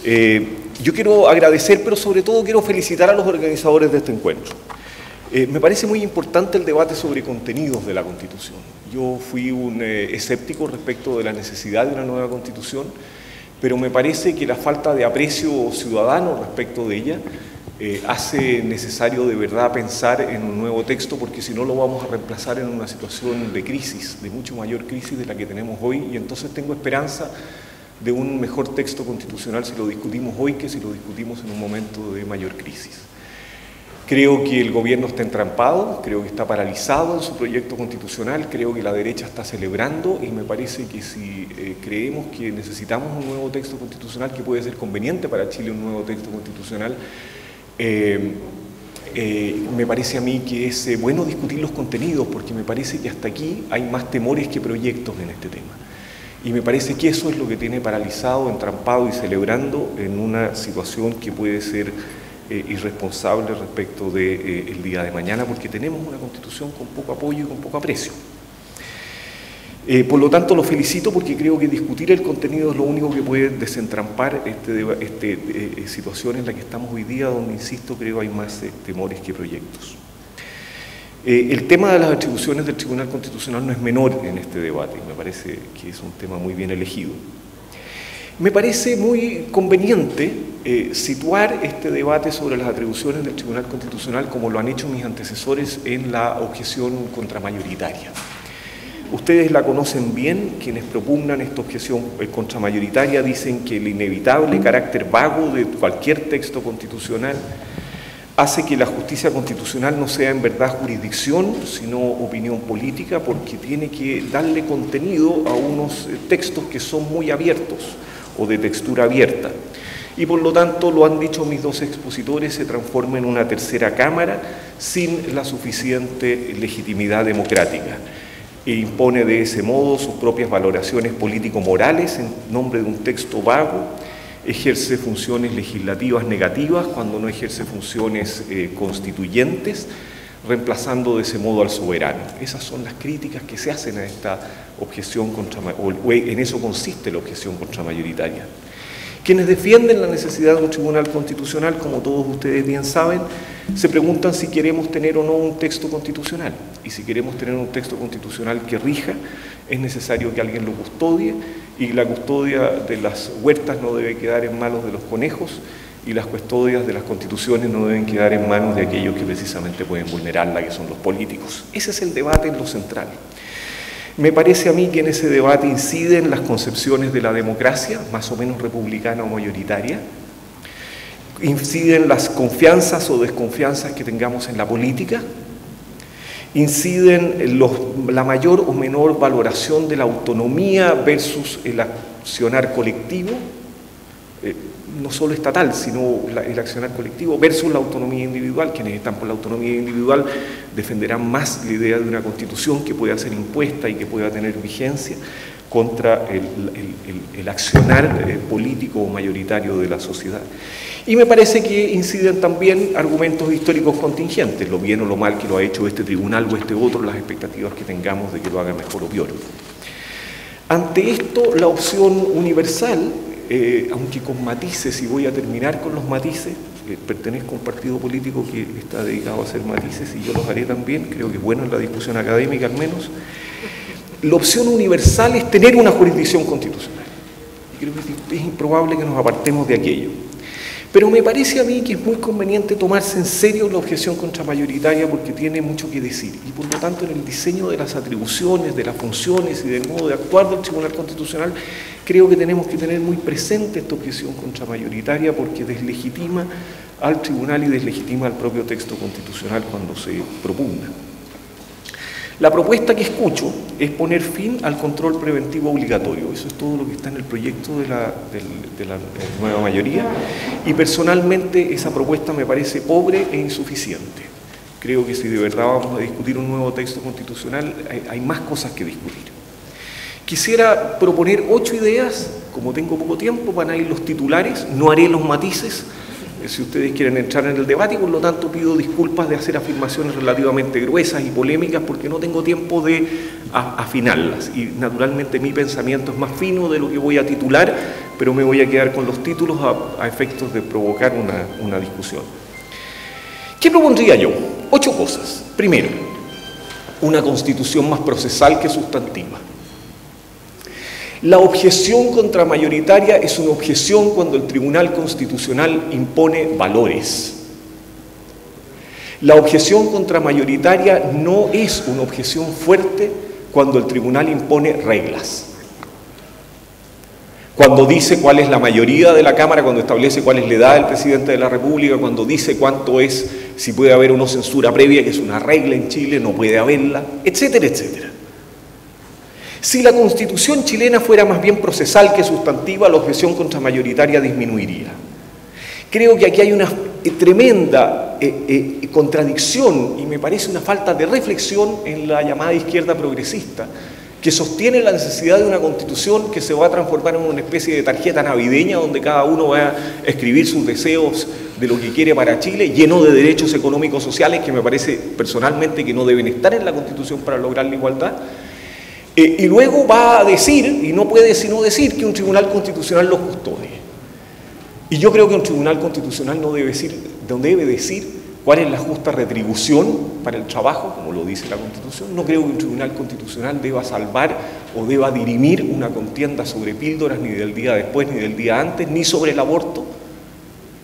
Yo quiero agradecer, pero sobre todo quiero felicitar a los organizadores de este encuentro. Me parece muy importante el debate sobre contenidos de la Constitución. Yo fui un escéptico respecto de la necesidad de una nueva Constitución, pero me parece que la falta de aprecio ciudadano respecto de ella hace necesario de verdad pensar en un nuevo texto, porque si no lo vamos a reemplazar en una situación de crisis, de mucho mayor crisis de la que tenemos hoy, y entonces tengo esperanza de un mejor texto constitucional si lo discutimos hoy que si lo discutimos en un momento de mayor crisis. Creo que el gobierno está entrampado, creo que está paralizado en su proyecto constitucional, creo que la derecha está celebrando, y me parece que si creemos que necesitamos un nuevo texto constitucional, que puede ser conveniente para Chile un nuevo texto constitucional, me parece a mí que es bueno discutir los contenidos, porque me parece que hasta aquí hay más temores que proyectos en este tema. Y me parece que eso es lo que tiene paralizado, entrampado y celebrando en una situación que puede ser irresponsable respecto del día de mañana, porque tenemos una Constitución con poco apoyo y con poco aprecio. Por lo tanto, lo felicito porque creo que discutir el contenido es lo único que puede desentrampar esta situación en la que estamos hoy día, donde, insisto, creo hay más temores que proyectos. El tema de las atribuciones del Tribunal Constitucional no es menor en este debate, me parece que es un tema muy bien elegido. Me parece muy conveniente situar este debate sobre las atribuciones del Tribunal Constitucional como lo han hecho mis antecesores en la objeción contramayoritaria. Ustedes la conocen bien, quienes propugnan esta objeción contramayoritaria dicen que el inevitable carácter vago de cualquier texto constitucional hace que la justicia constitucional no sea en verdad jurisdicción, sino opinión política, porque tiene que darle contenido a unos textos que son muy abiertos o de textura abierta. Y por lo tanto, lo han dicho mis dos expositores, se transforma en una tercera cámara sin la suficiente legitimidad democrática. E impone de ese modo sus propias valoraciones político-morales en nombre de un texto vago, ejerce funciones legislativas negativas cuando no ejerce funciones constituyentes, reemplazando de ese modo al soberano. Esas son las críticas que se hacen a esta objeción en eso consiste la objeción contramayoritaria. Quienes defienden la necesidad de un tribunal constitucional, como todos ustedes bien saben, se preguntan si queremos tener o no un texto constitucional. Y si queremos tener un texto constitucional que rija, es necesario que alguien lo custodie, y la custodia de las huertas no debe quedar en manos de los conejos, y las custodias de las constituciones no deben quedar en manos de aquellos que precisamente pueden vulnerarla, que son los políticos. Ese es el debate en lo central. Me parece a mí que en ese debate inciden las concepciones de la democracia, más o menos republicana o mayoritaria, inciden las confianzas o desconfianzas que tengamos en la política, inciden la mayor o menor valoración de la autonomía versus el accionar colectivo, no solo estatal, sino el accionar colectivo versus la autonomía individual. Quienes están por la autonomía individual defenderán más la idea de una constitución que pueda ser impuesta y que pueda tener vigencia contra el accionar político o mayoritario de la sociedad. Y me parece que inciden también argumentos históricos contingentes, lo bien o lo mal que lo ha hecho este tribunal o este otro, las expectativas que tengamos de que lo haga mejor o peor. Ante esto, la opción universal, aunque con matices, y voy a terminar con los matices, pertenezco a un partido político que está dedicado a hacer matices y yo los haré también, creo que es bueno en la discusión académica al menos. La opción universal es tener una jurisdicción constitucional. Y creo que es improbable que nos apartemos de aquello. Pero me parece a mí que es muy conveniente tomarse en serio la objeción contramayoritaria porque tiene mucho que decir. Y por lo tanto, en el diseño de las atribuciones, de las funciones y del modo de actuar del Tribunal Constitucional, creo que tenemos que tener muy presente esta objeción contramayoritaria porque deslegitima al Tribunal y deslegitima al propio texto constitucional cuando se propugna. La propuesta que escucho es poner fin al control preventivo obligatorio. Eso es todo lo que está en el proyecto de la nueva mayoría. Y personalmente esa propuesta me parece pobre e insuficiente. Creo que si de verdad vamos a discutir un nuevo texto constitucional, hay más cosas que discutir. Quisiera proponer 8 ideas, como tengo poco tiempo, van a ir los titulares, no haré los matices, si ustedes quieren entrar en el debate, y por lo tanto pido disculpas de hacer afirmaciones relativamente gruesas y polémicas porque no tengo tiempo de afinarlas, y naturalmente mi pensamiento es más fino de lo que voy a titular, pero me voy a quedar con los títulos a efectos de provocar una discusión. ¿Qué propondría yo? 8 cosas. Primero, una constitución más procesal que sustantiva. La objeción contramayoritaria es una objeción cuando el Tribunal Constitucional impone valores. La objeción contramayoritaria no es una objeción fuerte cuando el Tribunal impone reglas. Cuando dice cuál es la mayoría de la Cámara, cuando establece cuál es la edad del Presidente de la República, cuando dice cuánto es, si puede haber una censura previa, que es una regla en Chile, no puede haberla, etcétera, etcétera. Si la Constitución chilena fuera más bien procesal que sustantiva, la objeción contramayoritaria disminuiría. Creo que aquí hay una tremenda contradicción, y me parece una falta de reflexión en la llamada izquierda progresista, que sostiene la necesidad de una Constitución que se va a transformar en una especie de tarjeta navideña donde cada uno va a escribir sus deseos de lo que quiere para Chile, lleno de derechos económicos sociales que me parece personalmente que no deben estar en la Constitución para lograr la igualdad. Y luego va a decir, y no puede sino decir, que un tribunal constitucional los custodie. Y yo creo que un tribunal constitucional no debe decir cuál es la justa retribución para el trabajo, como lo dice la Constitución. No creo que un tribunal constitucional deba salvar o deba dirimir una contienda sobre píldoras, ni del día después, ni del día antes, ni sobre el aborto.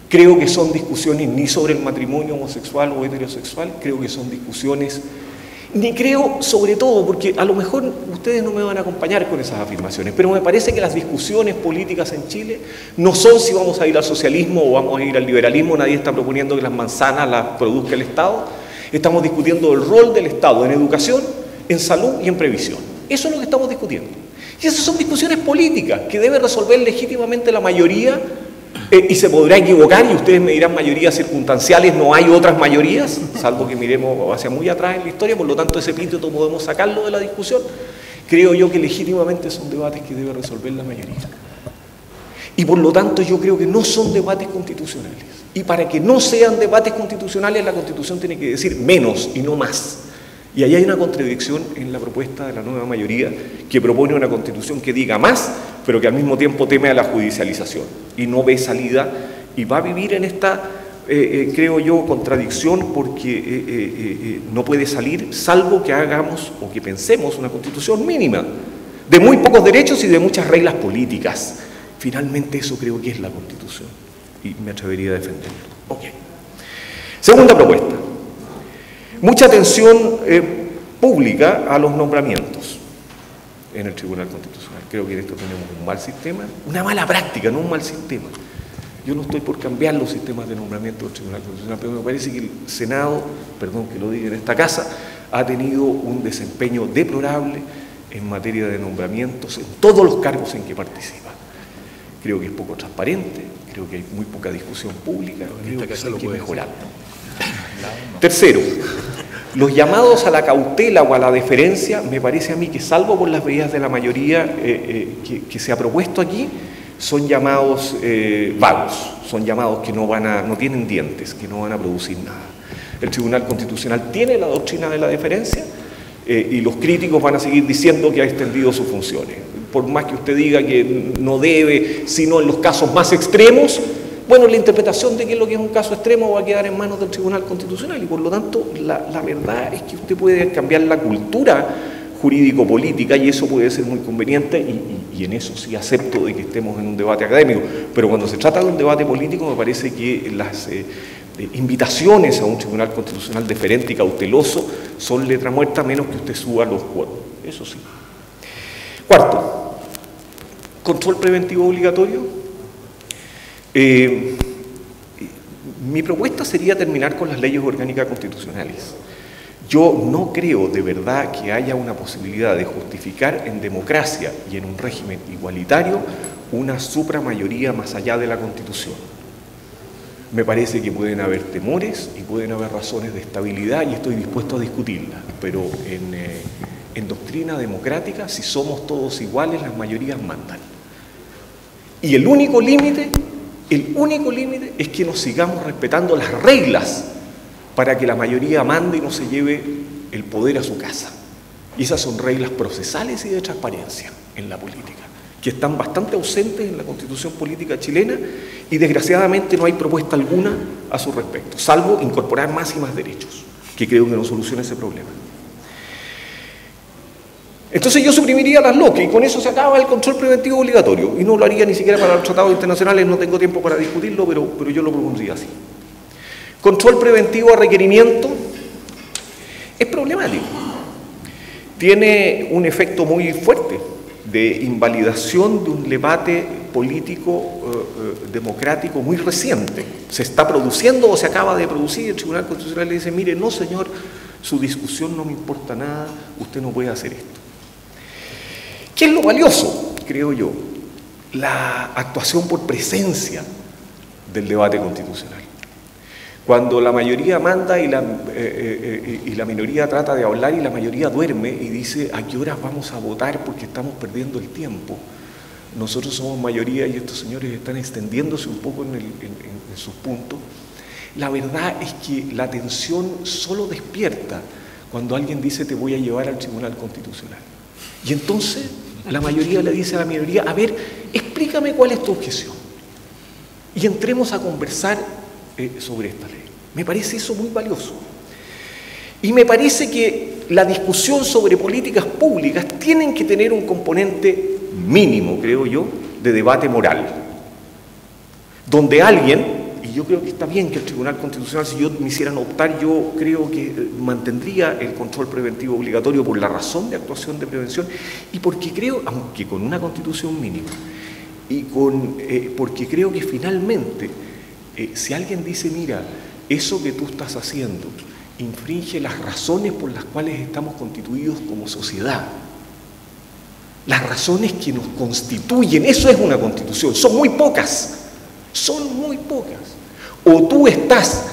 Creo que son discusiones ni sobre el matrimonio homosexual o heterosexual, creo que son discusiones... Ni creo, sobre todo, porque a lo mejor ustedes no me van a acompañar con esas afirmaciones, pero me parece que las discusiones políticas en Chile no son si vamos a ir al socialismo o vamos a ir al liberalismo. Nadie está proponiendo que las manzanas las produzca el Estado. Estamos discutiendo el rol del Estado en educación, en salud y en previsión. Eso es lo que estamos discutiendo. Y esas son discusiones políticas que debe resolver legítimamente la mayoría. Y se podrá equivocar, y ustedes me dirán mayorías circunstanciales, no hay otras mayorías, salvo que miremos hacia muy atrás en la historia, por lo tanto ese epíteto podemos sacarlo de la discusión. Creo yo que legítimamente son debates que debe resolver la mayoría. Y por lo tanto yo creo que no son debates constitucionales. Y para que no sean debates constitucionales, la Constitución tiene que decir menos y no más. Y ahí hay una contradicción en la propuesta de la nueva mayoría, que propone una Constitución que diga más, pero que al mismo tiempo teme a la judicialización y no ve salida, y va a vivir en esta, creo yo, contradicción, porque no puede salir salvo que hagamos o que pensemos una Constitución mínima, de muy pocos derechos y de muchas reglas políticas. Finalmente eso creo que es la Constitución, y me atrevería a defenderlo. Okay. Segunda propuesta. Mucha atención pública a los nombramientos en el Tribunal Constitucional. Creo que en esto tenemos un mal sistema, una mala práctica, no un mal sistema. Yo no estoy por cambiar los sistemas de nombramiento del Tribunal Constitucional, pero me parece que el Senado, perdón que lo diga en esta casa, ha tenido un desempeño deplorable en materia de nombramientos en todos los cargos en que participa. Creo que es poco transparente, creo que hay muy poca discusión pública, creo que hay que mejorarlo. Tercero, los llamados a la cautela o a la deferencia, me parece a mí que salvo por las medidas de la mayoría que se ha propuesto aquí, son llamados vagos, son llamados que no tienen dientes, que no van a producir nada. El Tribunal Constitucional tiene la doctrina de la deferencia y los críticos van a seguir diciendo que ha extendido sus funciones. Por más que usted diga que no debe, sino en los casos más extremos, bueno, la interpretación de qué es lo que es un caso extremo va a quedar en manos del Tribunal Constitucional, y por lo tanto la verdad es que usted puede cambiar la cultura jurídico-política y eso puede ser muy conveniente, y en eso sí acepto de que estemos en un debate académico, pero cuando se trata de un debate político me parece que las invitaciones a un Tribunal Constitucional deferente y cauteloso son letra muerta, menos que usted suba los cuotos, eso sí. Cuarto, control preventivo obligatorio. Mi propuesta sería terminar con las leyes orgánicas constitucionales. Yo no creo de verdad que haya una posibilidad de justificar en democracia y en un régimen igualitario una supramayoría más allá de la Constitución. Me parece que pueden haber temores y pueden haber razones de estabilidad y estoy dispuesto a discutirlas, pero en doctrina democrática, si somos todos iguales, las mayorías mandan. Y el único límite El único límite es que nos sigamos respetando las reglas para que la mayoría mande y no se lleve el poder a su casa. Y esas son reglas procesales y de transparencia en la política, que están bastante ausentes en la Constitución política chilena y desgraciadamente no hay propuesta alguna a su respecto, salvo incorporar más y más derechos, que creo que no soluciona ese problema. Entonces yo suprimiría las LOCE y con eso se acaba el control preventivo obligatorio, y no lo haría ni siquiera para los tratados internacionales, no tengo tiempo para discutirlo, pero yo lo propondría así. Control preventivo a requerimiento es problemático, tiene un efecto muy fuerte de invalidación de un debate político democrático muy reciente. Se está produciendo o se acaba de producir, el Tribunal Constitucional le dice, mire, no señor, su discusión no me importa nada, usted no puede hacer esto. ¿Qué es lo valioso, creo yo? La actuación por presencia del debate constitucional. Cuando la mayoría manda y la minoría trata de hablar y la mayoría duerme y dice a qué horas vamos a votar porque estamos perdiendo el tiempo. Nosotros somos mayoría y estos señores están extendiéndose un poco en sus puntos. La verdad es que la tensión solo despierta cuando alguien dice te voy a llevar al Tribunal Constitucional. Y entonces la mayoría le dice a la minoría, a ver, explícame cuál es tu objeción. Y entremos a conversar sobre esta ley. Me parece eso muy valioso. Y me parece que la discusión sobre políticas públicas tienen que tener un componente mínimo, creo yo, de debate moral. Donde alguien, y yo creo que está bien que el Tribunal Constitucional, si yo me hicieran optar, yo creo que mantendría el control preventivo obligatorio por la razón de actuación de prevención y porque creo, aunque con una constitución mínima, y porque creo que finalmente, si alguien dice, mira, eso que tú estás haciendo infringe las razones por las cuales estamos constituidos como sociedad, las razones que nos constituyen, eso es una constitución, son muy pocas, o tú estás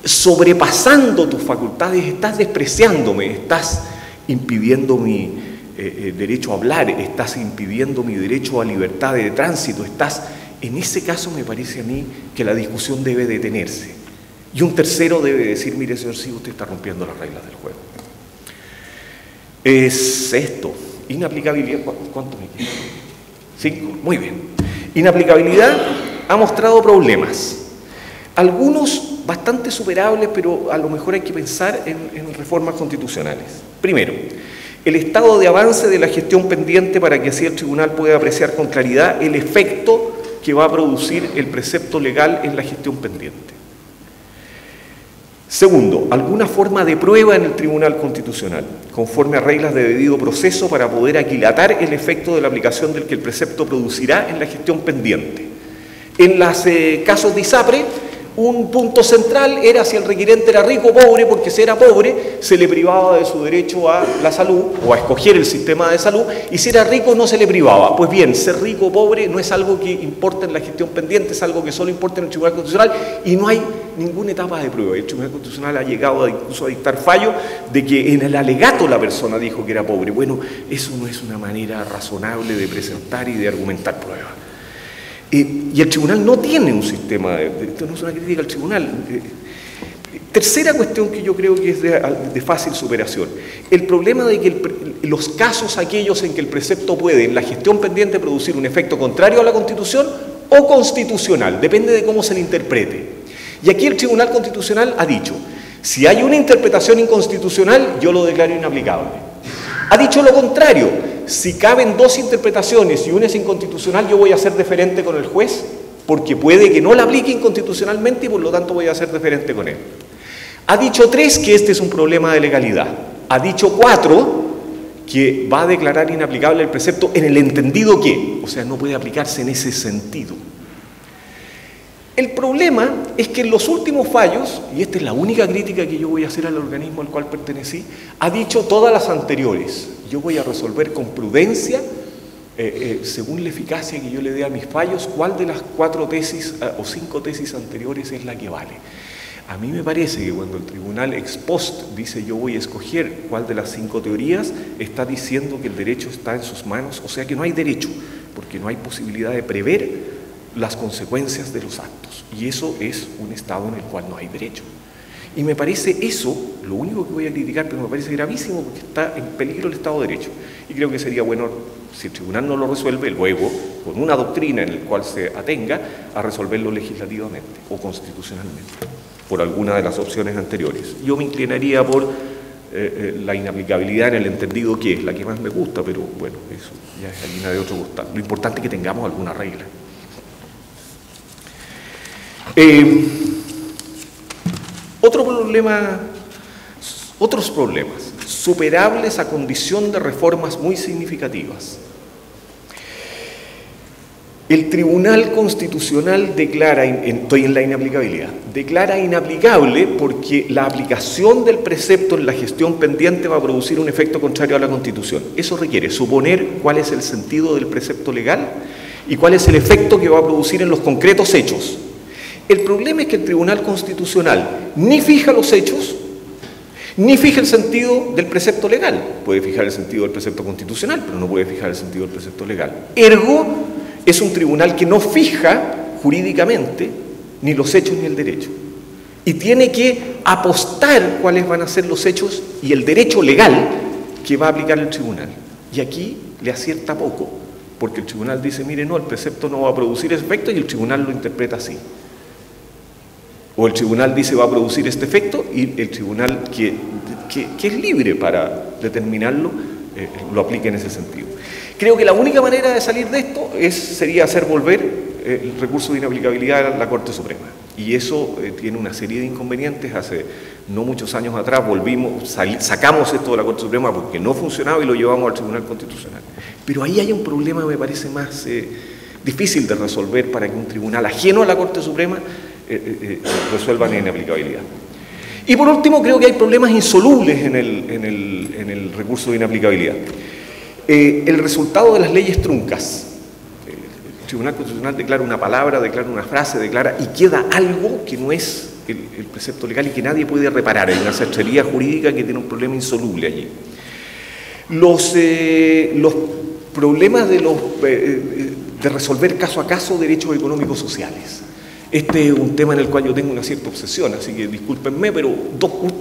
sobrepasando tus facultades, estás despreciándome, estás impidiendo mi derecho a hablar, estás impidiendo mi derecho a libertad de tránsito, en ese caso me parece a mí que la discusión debe detenerse. Y un tercero debe decir, mire señor, sí, usted está rompiendo las reglas del juego. Es esto, inaplicabilidad, ¿cuánto me queda? 5, muy bien. Inaplicabilidad ha mostrado problemas, algunos bastante superables, pero a lo mejor hay que pensar en reformas constitucionales. Primero, el estado de avance de la gestión pendiente para que así el tribunal pueda apreciar con claridad el efecto que va a producir el precepto legal en la gestión pendiente. Segundo, alguna forma de prueba en el Tribunal Constitucional, conforme a reglas de debido proceso para poder aquilatar el efecto de la aplicación del que el precepto producirá en la gestión pendiente. En los casos de ISAPRE, un punto central era si el requirente era rico o pobre, porque si era pobre se le privaba de su derecho a la salud o a escoger el sistema de salud, y si era rico no se le privaba. Pues bien, ser rico o pobre no es algo que importa en la gestión pendiente, es algo que solo importa en el Tribunal Constitucional y no hay ninguna etapa de prueba. El Tribunal Constitucional ha llegado incluso a dictar fallo de que en el alegato la persona dijo que era pobre. Bueno, eso no es una manera razonable de presentar y de argumentar pruebas. Y el tribunal no tiene un sistema, esto no es una crítica al tribunal. Tercera cuestión que yo creo que es de fácil superación. El problema de que los casos aquellos en que el precepto puede en la gestión pendiente producir un efecto contrario a la Constitución o constitucional, depende de cómo se le interprete. Y aquí el Tribunal Constitucional ha dicho, si hay una interpretación inconstitucional, yo lo declaro inaplicable. Ha dicho lo contrario. Si caben dos interpretaciones y una es inconstitucional, yo voy a ser deferente con el juez, porque puede que no la aplique inconstitucionalmente y por lo tanto voy a ser deferente con él. Ha dicho 3 que este es un problema de legalidad. Ha dicho 4 que va a declarar inaplicable el precepto en el entendido que, o sea, no puede aplicarse en ese sentido. El problema es que en los últimos fallos, y esta es la única crítica que yo voy a hacer al organismo al cual pertenecí, ha dicho todas las anteriores. Yo voy a resolver con prudencia, según la eficacia que yo le dé a mis fallos, cuál de las 4 tesis o 5 tesis anteriores es la que vale. A mí me parece que cuando el tribunal ex post dice yo voy a escoger cuál de las 5 teorías, está diciendo que el derecho está en sus manos, o sea que no hay derecho, porque no hay posibilidad de prever las consecuencias de los actos. Y eso es un Estado en el cual no hay derecho. Y me parece eso, lo único que voy a criticar, pero me parece gravísimo porque está en peligro el Estado de Derecho. Y creo que sería bueno, si el tribunal no lo resuelve, luego, con una doctrina en la cual se atenga, a resolverlo legislativamente o constitucionalmente, por alguna de las opciones anteriores. Yo me inclinaría por la inaplicabilidad en el entendido que es la que más me gusta, pero bueno, eso ya es harina de otro costal. Lo importante es que tengamos alguna regla. Otros problemas, superables a condición de reformas muy significativas. El Tribunal Constitucional declara, estoy en la inaplicabilidad, declara inaplicable porque la aplicación del precepto en la gestión pendiente va a producir un efecto contrario a la Constitución. Eso requiere suponer cuál es el sentido del precepto legal y cuál es el efecto que va a producir en los concretos hechos. El problema es que el Tribunal Constitucional ni fija los hechos, ni fija el sentido del precepto legal. Puede fijar el sentido del precepto constitucional, pero no puede fijar el sentido del precepto legal. Ergo, es un tribunal que no fija jurídicamente ni los hechos ni el derecho. Y tiene que apostar cuáles van a ser los hechos y el derecho legal que va a aplicar el tribunal. Y aquí le acierta poco, porque el tribunal dice, mire, no, el precepto no va a producir ese efecto, y el tribunal lo interpreta así. O el tribunal dice va a producir este efecto y el tribunal que es libre para determinarlo lo aplica en ese sentido. Creo que la única manera de salir de esto sería hacer volver el recurso de inaplicabilidad a la Corte Suprema. Y eso tiene una serie de inconvenientes. Hace no muchos años atrás sacamos esto de la Corte Suprema porque no funcionaba y lo llevamos al Tribunal Constitucional. Pero ahí hay un problema, me parece, más difícil de resolver para que un tribunal ajeno a la Corte Suprema resuelvan la inaplicabilidad. Y por último, creo que hay problemas insolubles en el recurso de inaplicabilidad. El resultado de las leyes truncas. El Tribunal Constitucional declara una palabra, declara una frase, declara y queda algo que no es el precepto legal y que nadie puede reparar. Hay una sastrería jurídica que tiene un problema insoluble allí. Los problemas de resolver caso a caso derechos económicos sociales. Este es un tema en el cual yo tengo una cierta obsesión, así que discúlpenme, pero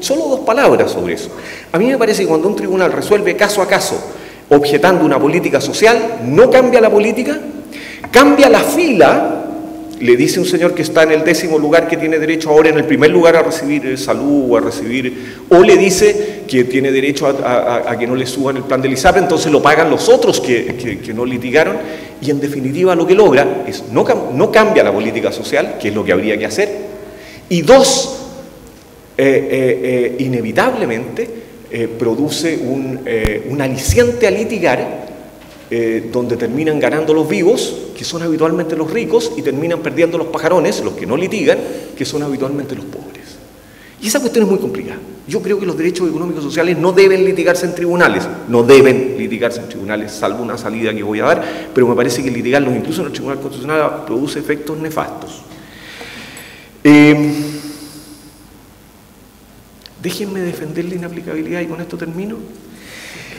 solo dos palabras sobre eso. A mí me parece que cuando un tribunal resuelve caso a caso, objetando una política social, no cambia la política, cambia la fila, le dice un señor que está en el 10º lugar que tiene derecho ahora en el primer lugar a recibir salud o le dice que tiene derecho a que no le suban el plan del ISAPRE, entonces lo pagan los otros que no litigaron, y en definitiva lo que logra es no cambia la política social, que es lo que habría que hacer, y dos, inevitablemente produce un aliciente a litigar, donde terminan ganando los vivos, que son habitualmente los ricos, y terminan perdiendo los pajarones, los que no litigan, que son habitualmente los pobres. Y esa cuestión es muy complicada. Yo creo que los derechos económicos sociales no deben litigarse en tribunales, salvo una salida que voy a dar, pero me parece que litigarlos incluso en el Tribunal Constitucional produce efectos nefastos. Déjenme defender la inaplicabilidad y con esto termino.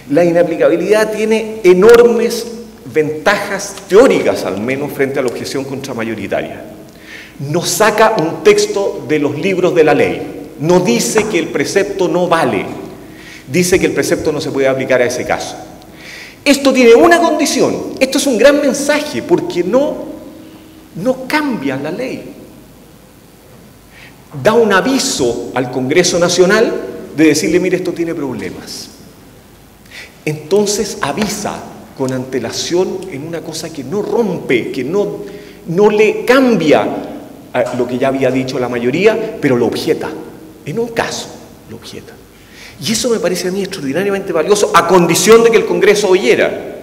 La inaplicabilidad tiene enormes ventajas teóricas, al menos frente a la objeción contramayoritaria. Nos saca un texto de los libros de la ley. No dice que el precepto no vale, dice que el precepto no se puede aplicar a ese caso. Esto tiene una condición, esto es un gran mensaje, porque no cambia la ley. Da un aviso al Congreso Nacional de decirle, mire, esto tiene problemas. Entonces avisa con antelación en una cosa que no rompe, que no le cambia a lo que ya había dicho la mayoría, pero lo objeta. En un caso, lo objeta. Y eso me parece a mí extraordinariamente valioso, a condición de que el Congreso oyera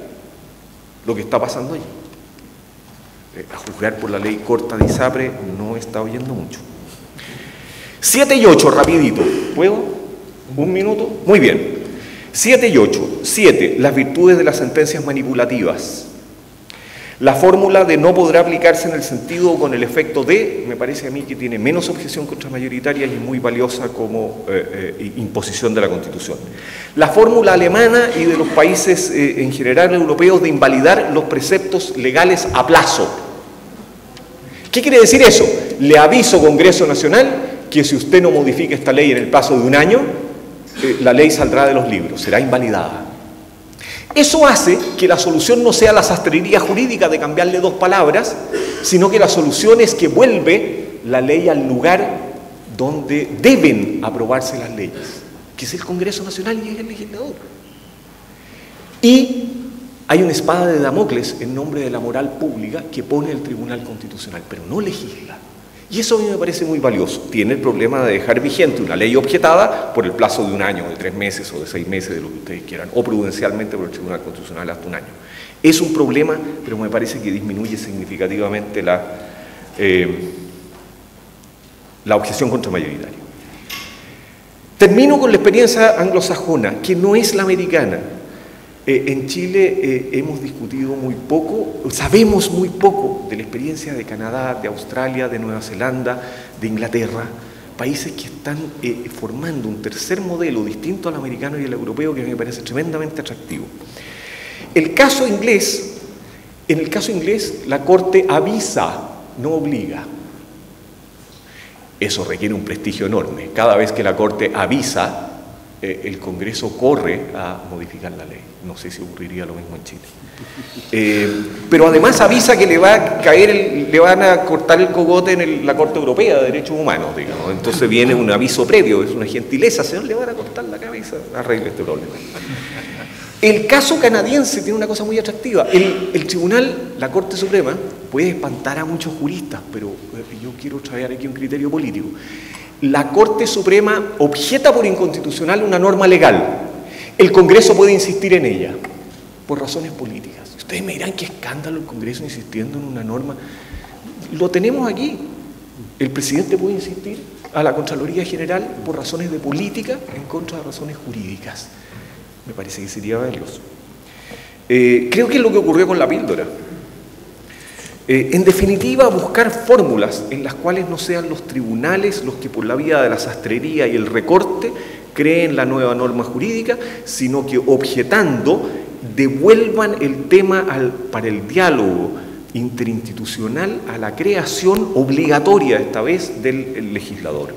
lo que está pasando allí. A juzgar por la ley corta de ISAPRE, no está oyendo mucho. 7 y 8, rapidito. ¿Puedo? ¿Un minuto? Muy bien. 7 y 8. 7. Las virtudes de las sentencias manipulativas. La fórmula de no podrá aplicarse en el sentido o con el efecto de, me parece a mí que tiene menos objeción contramayoritaria y es muy valiosa como imposición de la Constitución. La fórmula alemana y de los países en general europeos de invalidar los preceptos legales a plazo. ¿Qué quiere decir eso? Le aviso, Congreso Nacional, que si usted no modifica esta ley en el plazo de un año, la ley saldrá de los libros, será invalidada. Eso hace que la solución no sea la sastrería jurídica de cambiarle 2 palabras, sino que la solución es que vuelve la ley al lugar donde deben aprobarse las leyes, que es el Congreso Nacional y es el legislador. Y hay una espada de Damocles en nombre de la moral pública que pone el Tribunal Constitucional, pero no legisla. Y eso a mí me parece muy valioso. Tiene el problema de dejar vigente una ley objetada por el plazo de un año, de 3 meses o de 6 meses, de lo que ustedes quieran, o prudencialmente por el Tribunal Constitucional hasta un año. Es un problema, pero me parece que disminuye significativamente la objeción contramayoritaria. Termino con la experiencia anglosajona, que no es la americana. En Chile hemos discutido muy poco, sabemos muy poco de la experiencia de Canadá, de Australia, de Nueva Zelanda, de Inglaterra, países que están formando un tercer modelo distinto al americano y al europeo que me parece tremendamente atractivo. En el caso inglés, la Corte avisa, no obliga. Eso requiere un prestigio enorme. Cada vez que la Corte avisa, el Congreso corre a modificar la ley. No sé si ocurriría lo mismo en Chile. Pero además avisa que le van a cortar el cogote en la Corte Europea de Derechos Humanos, digamos. Entonces viene un aviso previo, es una gentileza, señor, le van a cortar la cabeza, arregle este problema. El caso canadiense tiene una cosa muy atractiva. El tribunal, la Corte Suprema, puede espantar a muchos juristas, pero yo quiero traer aquí un criterio político. La Corte Suprema objeta por inconstitucional una norma legal. El Congreso puede insistir en ella, por razones políticas. Ustedes me dirán, qué escándalo el Congreso insistiendo en una norma. Lo tenemos aquí. El presidente puede insistir a la Contraloría General por razones de política en contra de razones jurídicas. Me parece que sería valioso. Creo que es lo que ocurrió con la píldora. En definitiva, buscar fórmulas en las cuales no sean los tribunales los que por la vía de la sastrería y el recorte creen la nueva norma jurídica, sino que objetando devuelvan el tema para el diálogo interinstitucional a la creación obligatoria, esta vez, del legislador.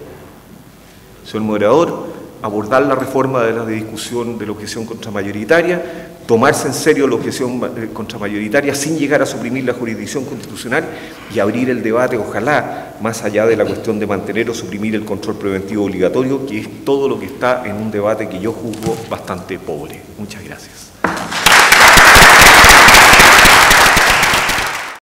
Señor moderador, abordar la reforma de la discusión de la objeción contramayoritaria, tomarse en serio la objeción contramayoritaria sin llegar a suprimir la jurisdicción constitucional y abrir el debate, ojalá, más allá de la cuestión de mantener o suprimir el control preventivo obligatorio, que es todo lo que está en un debate que yo juzgo bastante pobre. Muchas gracias.